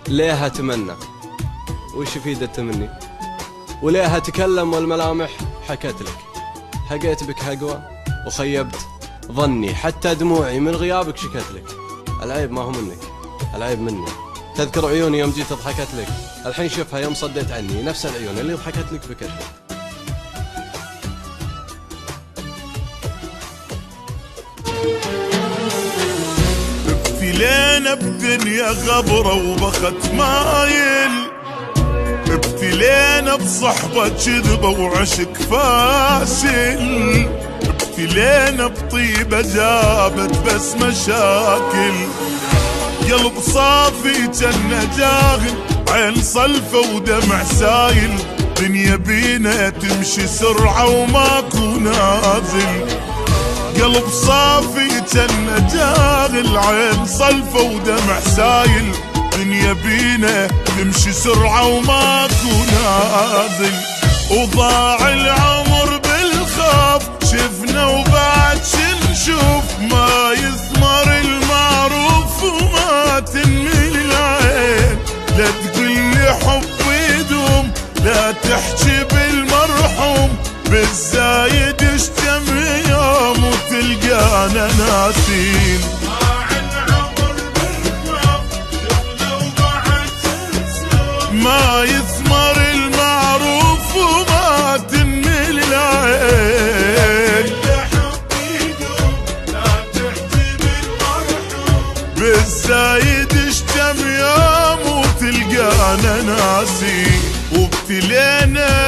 ليه أتمنى وش يفيد التمني؟ وليه أتكلم والملامح حكت لك؟ هقيت بك هقوى وخيبت ظني، حتى دموعي من غيابك شكت لك. العيب ما هو منك، العيب مني. تذكر عيوني يوم جيت ضحكت لك، الحين شوفها يوم صديت عني، نفس العيون اللي ضحكت لك بكت لك. ابتلينا بدنيا غبرة وبخت مايل، ابتلينا بصحبة كذبة وعشق فاشل، ابتلينا بطيبة جابت بس مشاكل. قلب صافي جنة جاهل، عين صلفة ودمع سايل، دنيا بينا تمشي سرعة وماكو نازل. قلب صافي جنة جاهل، عين صلفة ودمع سايل، دنيا بينا تمشي سرعة وماكو نازل. وضاع العمر بالخوف، شفنا وبعد شنشوف، ما يثمر المعروف وما تنمي العين. لا تقولي حب يدوم، لا تحكي بالمرحوم، بالزايد اشتم يوم وتلقانا ناسين. ما يثمر المعروف وما تنمي العين. بالزايد اشتم يوم وتلقانا ناسي. وابتلينا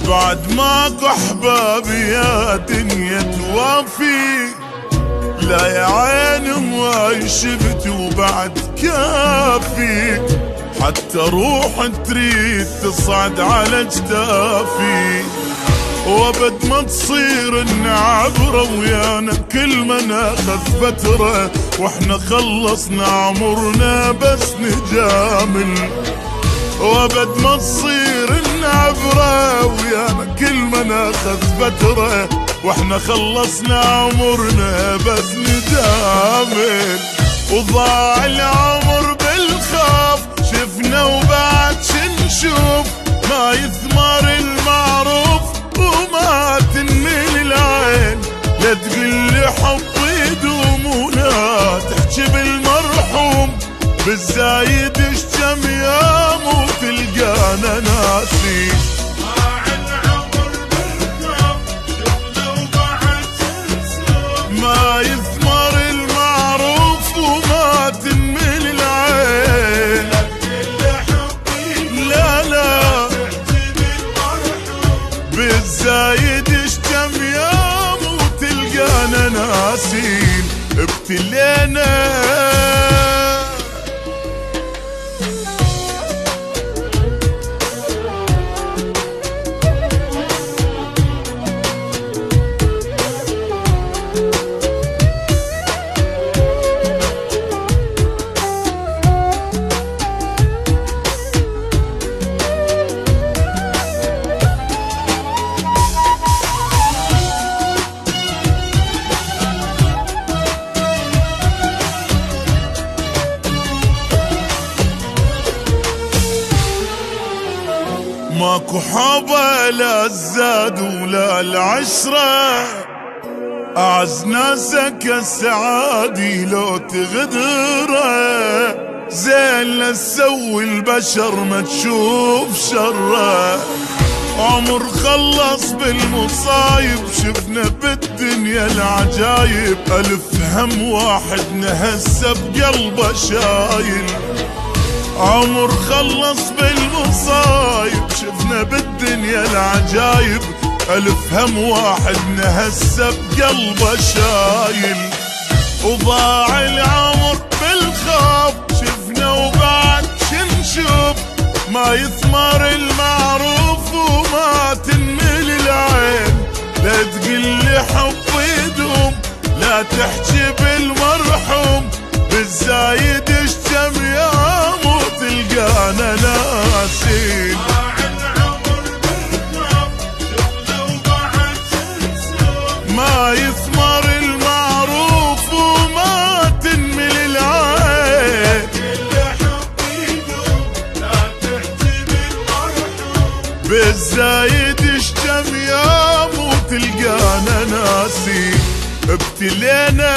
بعد ماكو احبابي يا دنيا توافي. لا يا عيني هواي شفت وبعد كافي، حتى روح تريد تصعد على جدافي. وابد ما تصير النعبرة ويانا كل ما ناخذ فترة، واحنا خلصنا عمرنا بس نجامل. وابد ما تصير النعبرة ويانا كل ما ناخذ فترة، واحنا خلصنا عمرنا بس ندامل. وضاع العمر بالخوف، شفنا وبعد شنشوف، ما يثمر المعروف وما تنمي العين. لا تقلي حب يدوم ولا تحكي بالمرحوم، بالزايد اشتم يوم وتلقانا ناسي. ما يثمر المعروف وما تنمي العين. لا لا بالزايد اشتم يوم وتلقانا ناسين. ابتلينا ماكو حبة لا الزاد ولا العشرة، أعز ناسك السعادي لو تغدره. زين لا تسوي البشر ما تشوف شره، عمر خلص بالمصايب، شفنا بالدنيا العجايب. ألف هم واحد نهسه بقلبه شايل، عمر خلص بالمصايب، شفنا بالدنيا العجايب. ألف هم واحدنا هسه بقلبه شايل، وضاع العمر بالخوف شفنا وبعد شنشوف، ما يثمر المعروف وما تنمل العين، لا تقلي حب يدوم لا تحكي بالمرحوم، بالزايد اشتم يا مو تلقانا ناسين. ما يثمر المعروف وما تنمل العين، بالزايد اشتم يا مو تلقانا ناسين. ابتلينا